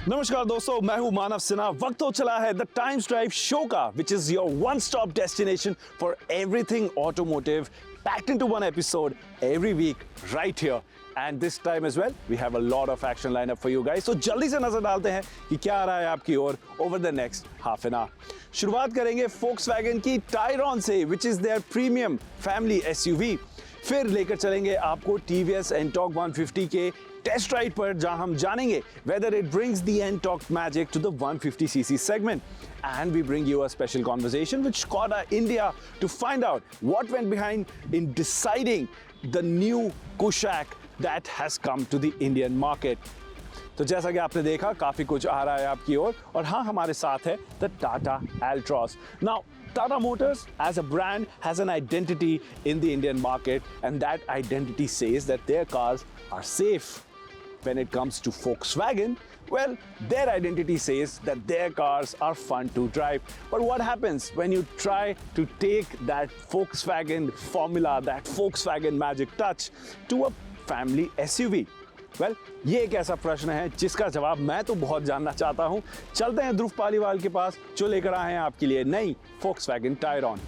नमस्कार दोस्तों, मैं हूं मानव सिन्हा। वक्त हो चला है द टाइम्स ड्राइव शो का, which is your one stop destination for everything automotive, packed into one episode every week right here. And this time as well, we have a lot of action lined up for you guys. So जल्दी से नजर डालते हैं कि क्या आ रहा है आपकी ओर over the next half an hour. शुरुआत करेंगे Volkswagen की Tayron से, which is their premium family SUV. फिर लेकर चलेंगे आपको TVS Ntorq 150 के टेस्ट राइड पर, जहां हम जानेंगे whether it brings the Ntorq magic to the 150cc segment. And we bring you a special conversation with Skoda India to find out what went behind in deciding the new Kushaq that has come to the Indian market. तो जैसा कि आपने देखा, काफी कुछ आ रहा है आपकी ओर, और हाँ, हमारे साथ है the Tata Altroz. Now, Tata Motors as a brand has an identity in the Indian market, and that identity says that their cars are safe. When it comes to Volkswagen, well, their identity says that their cars are fun to drive. But what happens when you try to take that Volkswagen formula, that Volkswagen magic touch to a family SUV? Well, ये एक ऐसा प्रश्न है जिसका जवाब मैं तो बहुत जानना चाहता हूं। चलते हैं ध्रुव पालीवाल के पास, जो लेकर आए हैं आपके लिए नई Volkswagen Tayron.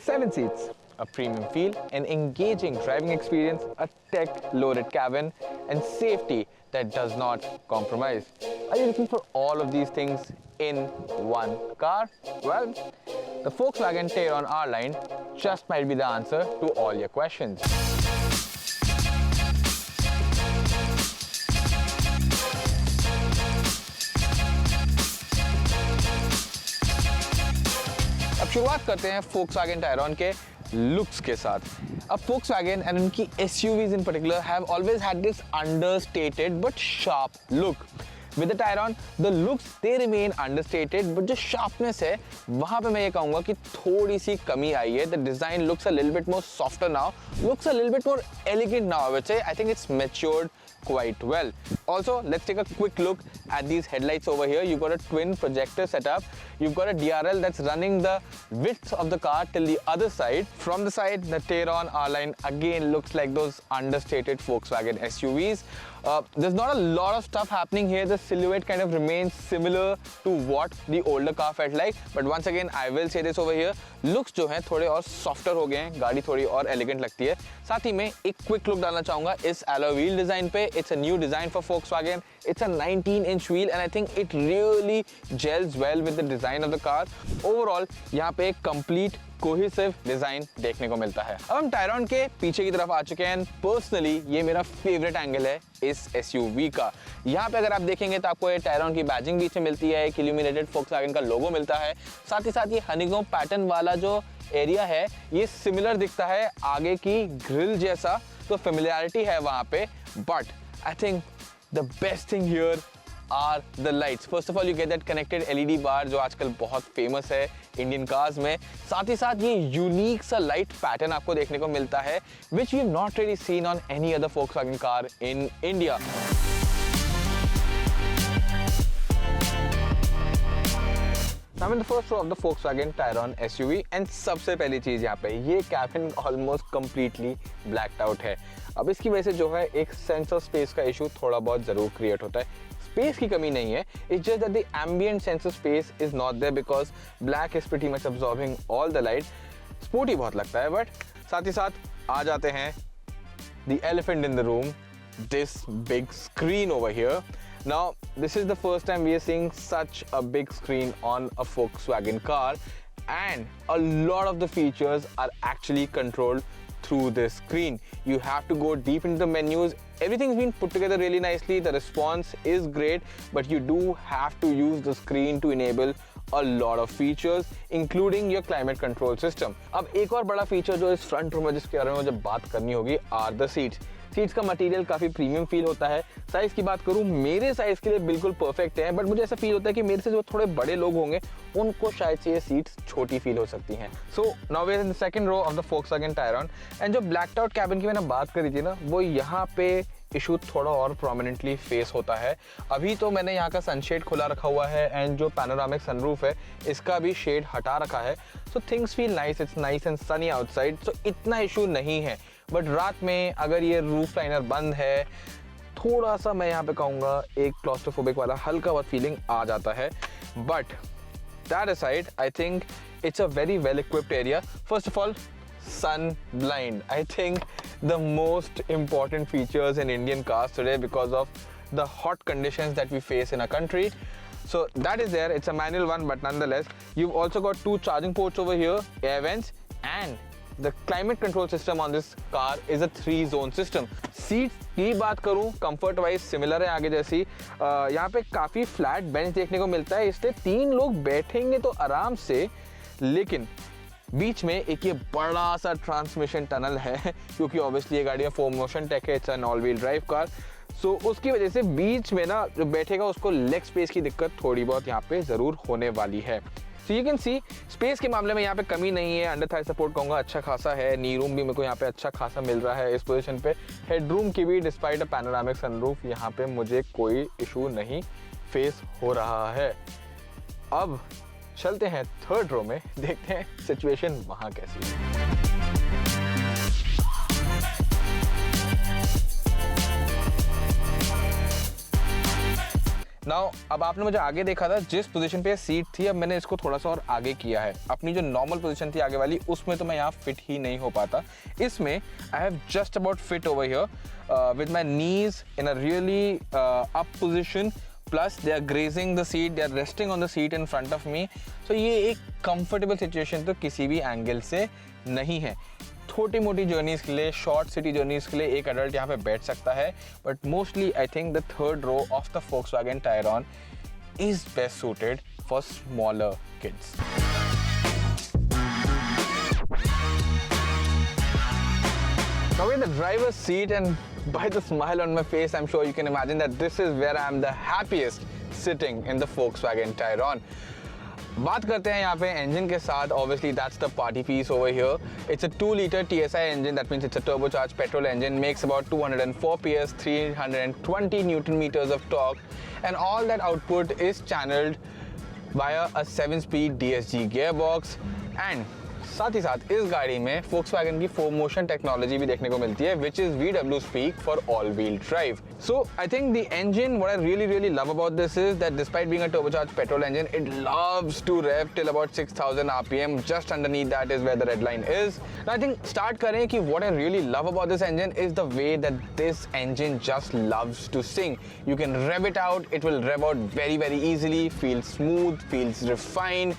7 seats, a premium feel, an engaging driving experience, a tech-loaded cabin, and safety that does not compromise. Are you looking for all of these things in one car? Well, the Volkswagen Tayron R-Line just might be the answer to all your questions. अब शुरुआत करते हैं Volkswagen Tayron के looks के साथ. अब Volkswagen and उनकी SUVs in particular have always had this understated but sharp look. With the Tayron, the looks they remain understated, but जो sharpness है वहाँ पे मैं ये कहूँगा कि थोड़ी सी कमी आई है. The design looks a little bit more softer now, looks a little bit more elegant now. I would say I think it's matured quite well. Also, let's take a quick look at these headlights over here. You've got a twin projector setup. You've got a DRL that's running the width of the car till the other side. From the side, the Tayron R-Line again looks like those understated Volkswagen SUVs. There's not a lot of stuff happening here. The silhouette kind of remains similar to what the older car felt like. But once again, I will say this over here. Looks जो हैं थोड़े और softer हो गए हैं. गाड़ी थोड़ी और elegant लगती है. साथ ही में एक quick look डालना चाहूँगा इस alloy wheel design पे. It's a new design for Volkswagen. It's a 19-inch wheel and I think it really gels well with the design of the car. Overall, यहाँ पे एक complete कोहेसिव डिजाइन देखने को मिलता है. अब हम टायरॉन के पीछे की तरफ आ चुके हैं. पर्सनली ये मेरा फेवरेट एंगल है इस एसयूवी का. यहाँ पे अगर आप देखेंगे तो आपको ये टायरॉन की बैजिंग बीच में मिलती है, एक इल्यूमिनेटेड Volkswagen का लोगो मिलता है. साथ ही साथ ये हनीकॉम्ब पैटर्न वाला जो एरिया है ये सिमिलर दिखता है आगे की ग्रिल जैसा, तो फेमिलियरिटी है वहां पे. But I think the best thing here are the lights. First of all, you get that connected LED bar जो आजकल बहुत फेमस है इंडियन कार्स में. साथ ही साथ ये यूनिक सा लाइट पैटर्न आपको देखने को मिलता है which we have not really seen on any other Volkswagen car in India. I'm in the first row of the Volkswagen Tayron SUV and सबसे पहली चीज यहाँ पे ये cabin almost completely blacked out है. अब इसकी वजह से जो है एक सेंस ऑफ स्पेस का इशू थोड़ा बहुत जरूर क्रिएट होता है. स्पेस की कमी नहीं है, it's just that the ambient sense of space is not there because black is pretty much absorbing all the light. Sporty बहुत लगता है, बट साथ ही साथ आ जाते हैं the elephant in the room, this big screen over here. Now, this is the first time we are seeing such a big screen on a Volkswagen car, and a lot of the features are actually controlled through this screen. You have to go deep into the menus. Everything's been put together really nicely. The response is great, but you do have to use the screen to enable a lot of features, including your climate control system. अब एक और बड़ा feature जो इस front row में जिसके बारे में मुझे बात करनी होगी are the seats. सीट्स का मटेरियल काफी प्रीमियम फील होता है. साइज की बात करूं, मेरे साइज के लिए बिल्कुल परफेक्ट है, बट मुझे ऐसा फील होता है कि मेरे से जो थोड़े बड़े लोग होंगे उनको शायद से ये सीट्स छोटी फील हो सकती हैं. So now we are in the second row of the Volkswagen Tayron, and जो ब्लैक्ड आउट कैबिन की मैंने बात करी थी ना, वो यहाँ पे इशू थोड़ा और प्रोमिनेंटली फेस होता है. अभी तो मैंने यहाँ का सनशेड खुला रखा हुआ है एंड जो पैनोरामिक सनरूफ है इसका भी शेड हटा रखा है. So things feel nice, it's nice and sunny outside, so इतना इशू नहीं है. बट रात में अगर ये रूफ लाइनर बंद है थोड़ा सा मैं यहाँ पे कहूँगा एक क्लॉस्ट्रोफोबिक वाला हल्का बहुत फीलिंग आ जाता है, but that aside I think it's a very well equipped area. First of all, sun blind. I think the most important features in Indian cars today because of the hot conditions that we face in our country. So that is there. It's a manual one, but nonetheless, you've also got 2 charging ports over here, air vents, and the climate control system on this car is a 3-zone system. Seats की बात करूं, comfort wise similar है आगे जैसी. यहाँ पे काफी flat bench देखने को मिलता है, इसलिए 3 लोग बैठेंगे तो आराम से. लेकिन बीच में एक ये बड़ा सा ट्रांसमिशन टनल है, क्योंकि ऑब्वियसली ये गाड़ी में 4 मोशन टेक है, it's an all wheel drive car. So उसकी वजह से बीच में ना जो बैठेगा उसको लेग स्पेस की दिक्कत थोड़ी बहुत यहाँ पे ज़रूर होने वाली है. So you can see space के मामले में यहाँ पे कमी नहीं है. अंडर थाई सपोर्ट कहूँगा अच्छा खासा है. नी रूम भी मेरे को यहाँ पे अच्छा खासा मिल रहा है इस पोजीशन पे. हेडरूम की भी डिस्पाइट अ पैनोरामिक सनरूफ यहाँ पे मुझे कोई इशू नहीं फेस हो रहा है. अब चलते हैं 3rd रो में, देखते हैं सिचुएशन वहां कैसी है. नाउ अब आपने मुझे आगे देखा था जिस पोजीशन पे सीट थी, अब मैंने इसको थोड़ा सा और आगे किया है. अपनी जो नॉर्मल पोजीशन थी आगे वाली उसमें तो मैं यहाँ फिट ही नहीं हो पाता. इसमें I have just about fit over here with my knees in a really up position. Plus they are grazing the seat, they are resting on the seat in front of me. So ये एक comfortable situation तो किसी भी angle से नहीं है. छोटी मोटी जर्नीज के लिए, शॉर्ट सिटी जर्नीज के लिए एक अडल्ट यहाँ पे बैठ सकता है, but mostly I think the 3rd row of the Volkswagen Tayron is best suited for smaller kids. Now in the driver's seat, and by the smile on my face, I'm sure you can imagine that this is where I'm the happiest sitting in the Volkswagen Tayron. बात करते हैं यहाँ पे engine के साथ. Obviously that's the party piece over here. It's a 2-liter TSI engine. That means it's a turbocharged petrol engine. Makes about 204 PS, 320 Newton meters of torque, and all that output is channeled via a 7-speed DSG gearbox. And साथ ही साथ इस गाड़ी में Volkswagen की 4 motion technology भी देखने को मिलती है, which is VW speak for all-wheel drive. So I think the engine, what I really love about this is that despite being a turbocharged petrol engine, it loves to rev till about 6,000 RPM. Just underneath that is where the red line is. Now I think start करें कि what I really love about this engine is the way that this engine just loves to sing. You can rev it out, it will rev out very easily, feels smooth, feels refined.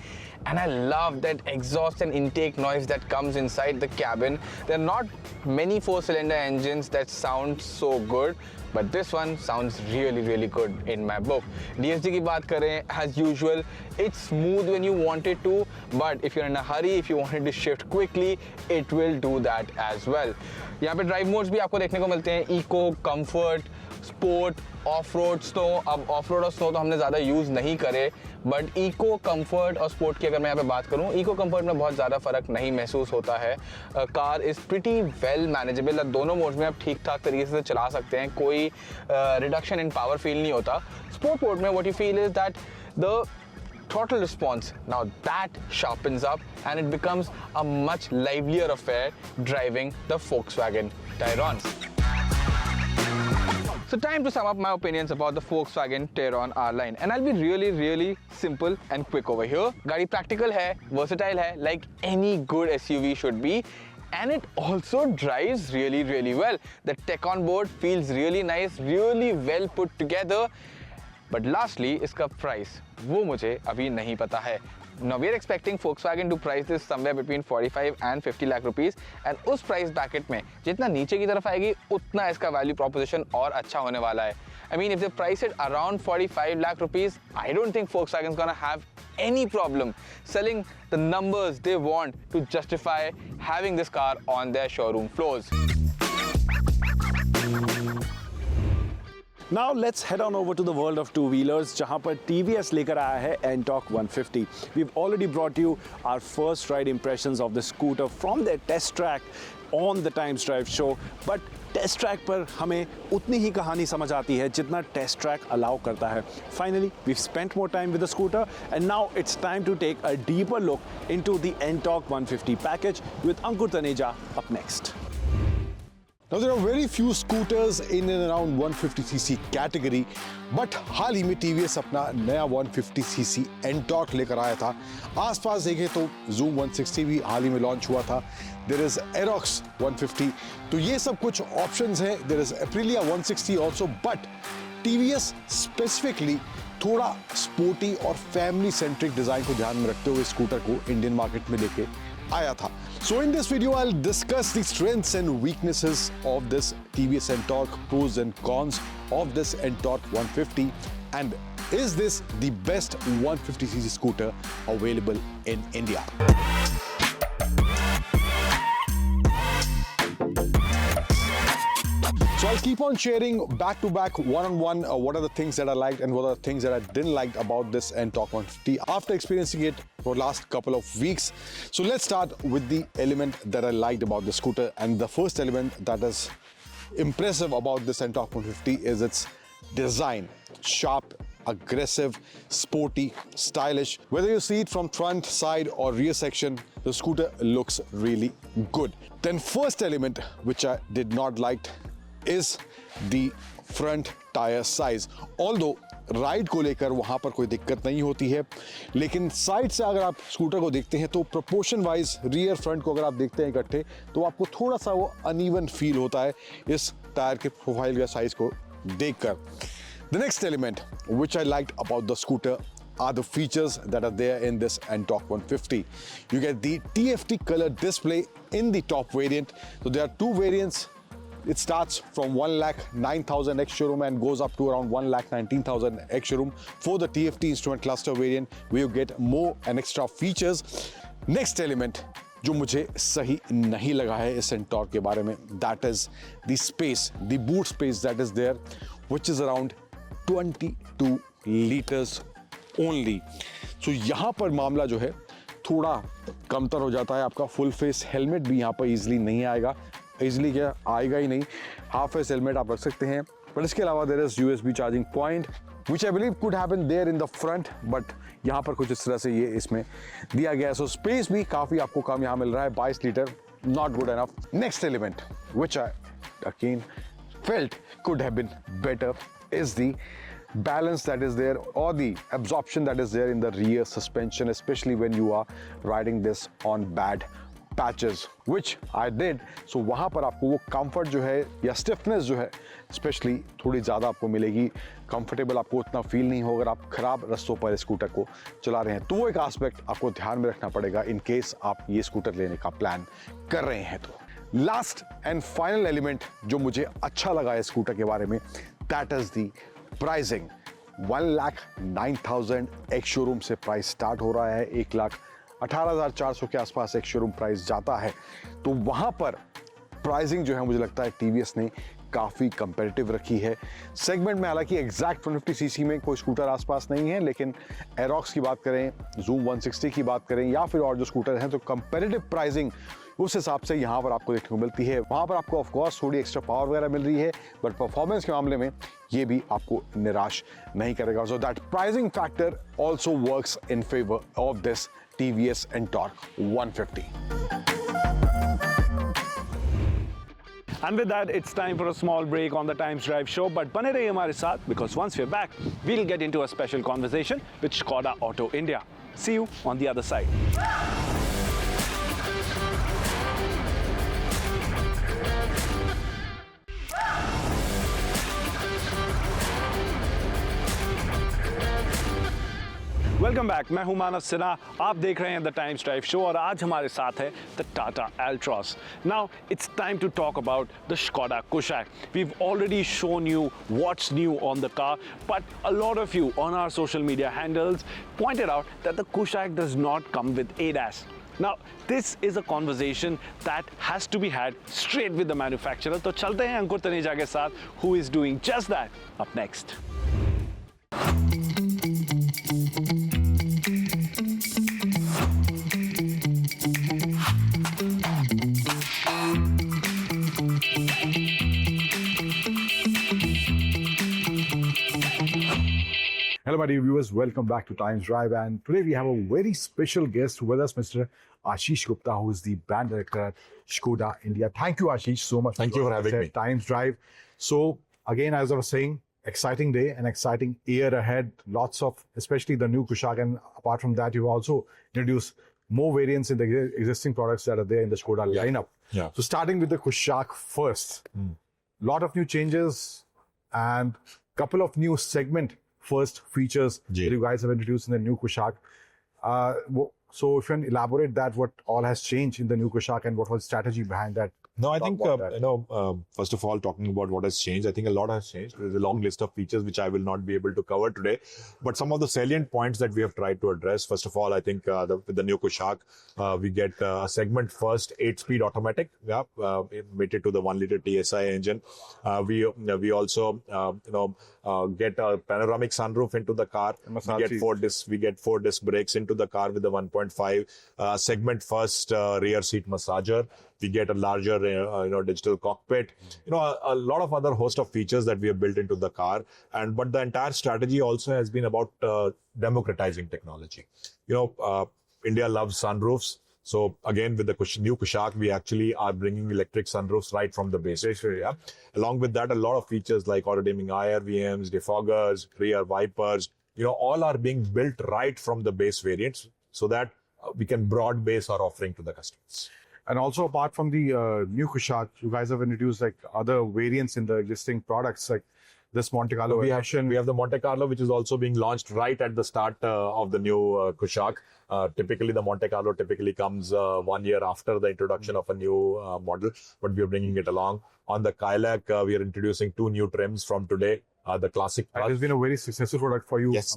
And I love that exhaust and intake noise that comes inside the cabin. There are not many 4-cylinder engines that sound so good, but this one sounds really good in my book. DSG की बात करें, as usual, it's smooth when you want it to, but if you're in a hurry, if you want it to shift quickly, it will do that as well. यहाँ पे drive modes भी आपको देखने को मिलते हैं, eco, comfort, sport, off road, snow. अब off road और स्नो तो हमने ज़्यादा यूज़ नहीं करे, बट इको, कंफर्ट और स्पोर्ट की अगर मैं यहाँ पे बात करूँ, इको कंफर्ट में बहुत ज़्यादा फ़र्क नहीं महसूस होता है. Car is pretty well manageable. दोनों मोड्स में आप ठीक ठाक तरीके से चला सकते हैं, कोई रिडक्शन इन पावर फील नहीं होता. स्पोर्ट मोड में what you feel is that the throttle response, now that sharpens up and it becomes a much livelier affair driving the Volkswagen Tayron. So time to sum up my opinions about the Volkswagen Tayron R-Line, and I'll be really simple and quick over here. गाड़ी practical है, versatile है, like any good SUV should be. And it also drives really well. The tech on board feels really nice, really well put together. But lastly, इसका price, वो मुझे अभी नहीं पता है. Now we are expecting Volkswagen to price this somewhere between 45 and 50 lakh rupees, and उस price bracket में जितना नीचे की तरफ आएगी उतना इसका value proposition और अच्छा होने वाला है. I mean, if they price it around 45 lakh rupees, I don't think Volkswagen is gonna have any problem selling the numbers they want to justify having this car on their showroom floors. Now let's head on over to the world of two-wheelers, जहाँ पर TVS लेकर आया है Ntorq 150. We've already brought you our first ride impressions of the scooter from their test track on the Times Drive show. But test track पर हमें उतनी ही कहानी समझ आती है जितना टेस्ट ट्रैक अलाउ करता है. Finally, we've spent more time with the scooter, and now it's time to take a deeper look into the Ntorq 150 package with Ankur Taneja up next. Now there are very few scooters in and around 150cc category, but हाल ही में TVS अपना नया 150cc Ntorq लेकर आया था। आसपास देखें तो Zoom 160 भी हाल ही में लॉन्च हुआ था। There is Aerox 150, तो ये सब कुछ ऑप्शंस हैं। There is Aprilia 160 also, but TVS specifically थोड़ा स्पोर्टी और फैमिली सेंट्रिक डिजाइन को ध्यान में रखते हुए स्कूटर को इंडियन मार्केट में लेके आया था। So in this video I'll discuss the strengths and weaknesses of this TVS Ntorq, pros and cons of this Ntorq 150, and is this the best 150cc scooter available in India? So I'll keep on sharing back to back, one-on-one, what are the things that I liked and what are the things that I didn't like about this Ntorq 150 after experiencing it for the last couple of weeks. So let's start with the element that I liked about the scooter, and the first element that is impressive about this Ntorq 150 is its design. Sharp, aggressive, sporty, stylish. Whether you see it from front, side or rear section, the scooter looks really good. Then first element which I did not like is the front tire size. Although ride को लेकर वहाँ पर कोई दिक्कत नहीं होती है, लेकिन साइड से अगर आप स्कूटर को देखते हैं तो प्रोपोर्शन वाइज रियर फ्रंट को अगर आप देखते हैं इकट्ठे तो आपको थोड़ा सा वो अनइवन फील होता है इस टायर के प्रोफाइल या साइज को देखकर। The next element which I liked about the scooter are the features that are there in this Ntorq 150. You get the TFT color display in the top variant. So there are two variants. It starts from 1,09,000 ex-showroom and goes up to around 1,19,000 ex-showroom for the TFT instrument cluster variant, where you get more and extra features. Next element जो मुझे सही नहीं लगा है इस Ntorq के बारे में, that is the space, the boot space that is there, which is around 22 liters only. So यहाँ पर मामला जो है थोड़ा कमतर हो जाता है। आपका फुल फेस हेलमेट भी यहाँ पर इजीली नहीं आएगा। इजीली क्या आएगा ही नहीं, हाफ फेस हेलमेट आप रख सकते हैं, पर इसके अलावा there is USB charging point which I believe could have been there in the front, but यहाँ पर कुछ इस तरह से ये इसमें दिया गया है। So स्पेस भी काफ़ी आपको कम यहाँ मिल रहा है, 22 litre, not good enough. Next element which I again felt could have been better is the balance that is there or the absorption that is there in the rear suspension, especially when you are riding this on bad patches, which I did. So वहाँ पर आपको वो comfort जो है या stiffness जो है especially थोड़ी ज़्यादा आपको मिलेगी। comfortable आपको उतना feel नहीं होगा अगर आप खराब रास्तों पर स्कूटर को चला रहे हैं, तो वो एक aspect आपको ध्यान में रखना पड़ेगा in case आप ये स्कूटर लेने का प्लान कर रहे हैं तो। Last and final element जो मुझे अच्छा लगा है स्कूटर के बारे में, that is the pricing. 1,09,000 ex showroom से प्राइस स्टार्ट हो रहा है, 1,18,400 के आसपास एक शोरूम प्राइस जाता है। तो वहाँ पर प्राइसिंग जो है मुझे लगता है TVS ने काफ़ी कंपेरेटिव रखी है सेगमेंट में। हालांकि एग्जैक्ट 150cc में कोई स्कूटर आसपास नहीं है, लेकिन एरोक्स की बात करें, Zoom 160 की बात करें या फिर और जो स्कूटर हैं, तो कंपेरेटिव प्राइसिंग उस हिसाब से यहाँ पर आपको देखने को मिलती है। वहाँ पर आपको ऑफ कोर्स थोड़ी एक्स्ट्रा पावर वगैरह मिल रही है, बट परफॉर्मेंस के मामले में ये भी आपको निराश नहीं करेगा। So that pricing factor also works in favour of this TVS Ntorq 150. And with that, it's time for a small break on the Times Drive show. But bane rahiye hamare saath, because once we're back, we'll get into a special conversation with Škoda Auto India. See you on the other side. Welcome back, मैं हूं मानव सिन्हा, आप देख रहे हैं the times drive show और आज हमारे साथ है the Tata Altroz. Now it's time to talk about the Škoda Kushaq. We've already shown you what's new on the car, but a lot of you on our social media handles pointed out that the Kushaq does not come with ADAS. Now, this is a conversation that has to be had straight with the manufacturer. तो चलते हैं अंकुर तनेजा के साथ, who is doing just that, up next. Hello my dear viewers, welcome back to Times Drive. And today we have a very special guest with us, Mr. Ashish Gupta, who is the brand director at Skoda India. Thank you, Ashish, so much. Thank you for having me. Times Drive. So, again, as I was saying, exciting day, an exciting year ahead. Lots of, especially the new Kushaq. And apart from that, you've also introduced more variants in the existing products that are there in the Skoda lineup. Yeah. So, starting with the Kushaq first, lot of new changes and couple of new segment first features that you guys have introduced in the new Kushaq. So if you can elaborate that, what all has changed in the new Kushaq and what was the strategy behind that? No, I Talk think, about that. first of all, talking about what has changed, I think a lot has changed. There's a long list of features which I will not be able to cover today. But some of the salient points that we have tried to address, first of all, I think with the new Kushaq, we get a segment first 8-speed automatic, mated to the 1-liter TSI engine. We also, get a panoramic sunroof into the car. We get 4-disc brakes into the car with the 1.5 segment first rear seat massager. We get a larger, digital cockpit. A lot of other host of features that we have built into the car. But the entire strategy also has been about democratizing technology. India loves sunroofs. So again, with the new Kushaq, we actually are bringing electric sunroofs right from the base. Yeah. Along with that, a lot of features like auto-dimming IRVMs, defoggers, rear wipers, all are being built right from the base variants so that we can broad base our offering to the customers. And also apart from the new Kushaq, you guys have introduced like other variants in the existing products, like this Monte Carlo We version. have the Monte Carlo, which is also being launched right at the start of the new Kushaq. Typically, the Monte Carlo comes 1 year after the introduction of a new model, but we are bringing it along. On the Kayak, we are introducing 2 new trims from today. The Classic Plus. That has been a very successful product for you. Yes.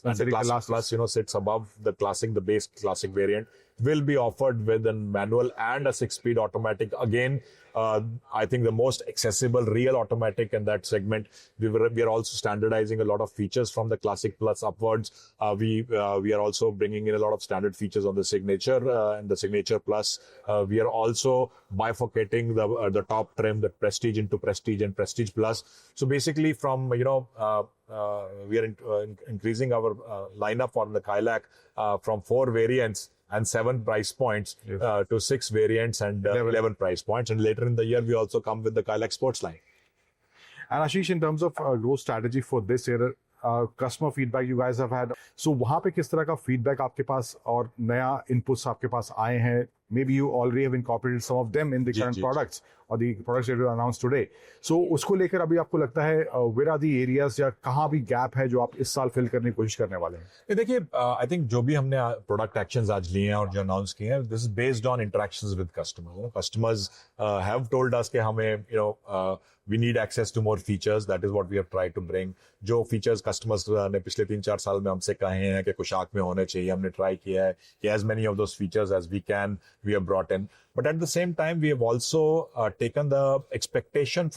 And the Classic Plus, sits above the Classic, the base Classic variant, will be offered with a manual and a 6-speed automatic. Again, I think the most accessible real automatic in that segment. We are also standardizing a lot of features from the Classic Plus upwards. We are also bringing in a lot of standard features on the Signature and the Signature Plus. We are also bifurcating the top trim, the Prestige into Prestige and Prestige Plus. So basically, from we are increasing our lineup on the Kayak from 4 variants and 7 price points to 6 variants and 11 price points. And later in the year, we also come with the Kayak Sports line. And Ashish, in terms of growth strategy for this year, customer feedback you guys have had. So वहाँ पे किस तरह का feedback आपके पास और नया inputs आपके पास आए हैं? Maybe you already have incorporated some of them in the current products or the products that you announced today. So उसको लेकर अभी आपको लगता है where are the areas या कहाँ भी gap है जो आप इस साल fill करने की कोशिश करने वाले हैं? देखिए, I think जो भी हमने product actions आज लिए हैं और जो announce किए हैं, this is based on interactions with customers. Customers have told us कि हमें we need access to more features. That is what we have tried to bring. जो features customers ने पिछले 3-4 साल में हमसे कहे हैं कि कुशाक में होने चाहिए, हमने try किया है कि as many of those features as we can, we have brought in. But at the same time, we have also taken the expectation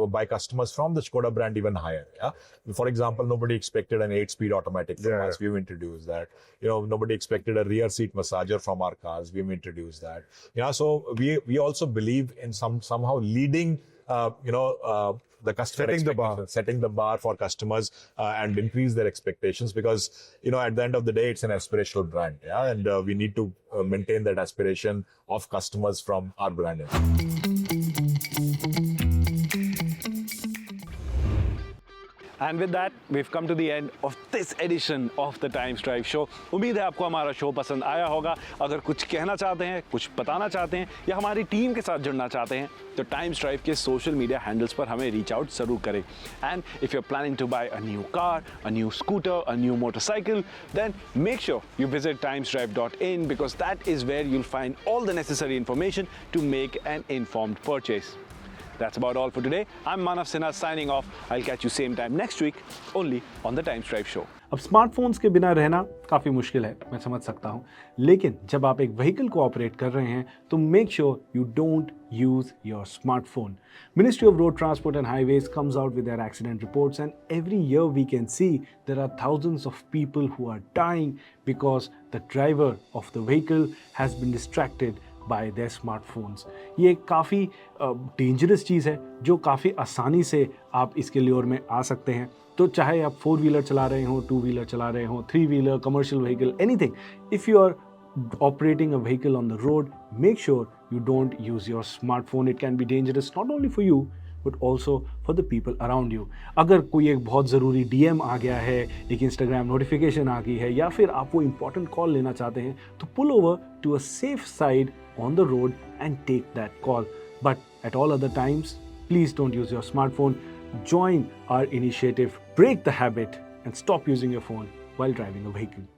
by customers from the Skoda brand even higher. Yeah? For example, nobody expected an 8-speed automatic from us. We've introduced that. Nobody expected a rear seat massager from our cars. We've introduced that. So we also believe in somehow leading the customer setting the bar for customers and increase their expectations because at the end of the day it's an aspirational brand, and we need to maintain that aspiration of customers from our brand. And with that, we've come to the end of this edition of the Times Drive Show. उम्मीद है आपको हमारा show पसंद आया होगा. अगर कुछ कहना चाहते हैं, कुछ बताना चाहते हैं या हमारी टीम के साथ जुड़ना चाहते हैं तो टाइम्स ड्राइव के सोशल मीडिया हैंडल्स पर हमें रीच आउट जरूर करें. And if you are planning to buy a new car, a new scooter, a new motorcycle, then make sure you visit timesdrive.in because that is where you'll find all the necessary information to make an informed purchase. That's about all for today. I'm Manav Sinha signing off. I'll catch you same time next week only on the Times Drive Show. अब smartphones के बिना रहना काफ़ी मुश्किल है, मैं समझ सकता हूँ, लेकिन जब आप एक व्हीकल को ऑपरेट कर रहे हैं तो make sure you don't use your smartphone. Ministry of Road Transport and Highways comes out with their accident reports, and every year we can see there are thousands of people who are dying because the driver of the vehicle has been distracted by their smartphones. ये काफ़ी dangerous चीज़ है जो काफ़ी आसानी से आप इसके lure में आ सकते हैं. तो चाहे आप 4 व्हीलर चला रहे हो, 2 व्हीलर चला रहे हो, 3 wheeler, commercial vehicle, anything, if you are operating a vehicle on the road, make sure you don't use your smartphone. It can be dangerous not only for you but also for the people around you. अगर कोई एक बहुत ज़रूरी DM आ गया है, एक Instagram notification आ गई है, या फिर आप वो important कॉल लेना चाहते हैं, तो pull over to a safe side on the road and take that call. But at all other times, please don't use your smartphone. Join our initiative, break the habit, and stop using your phone while driving a vehicle.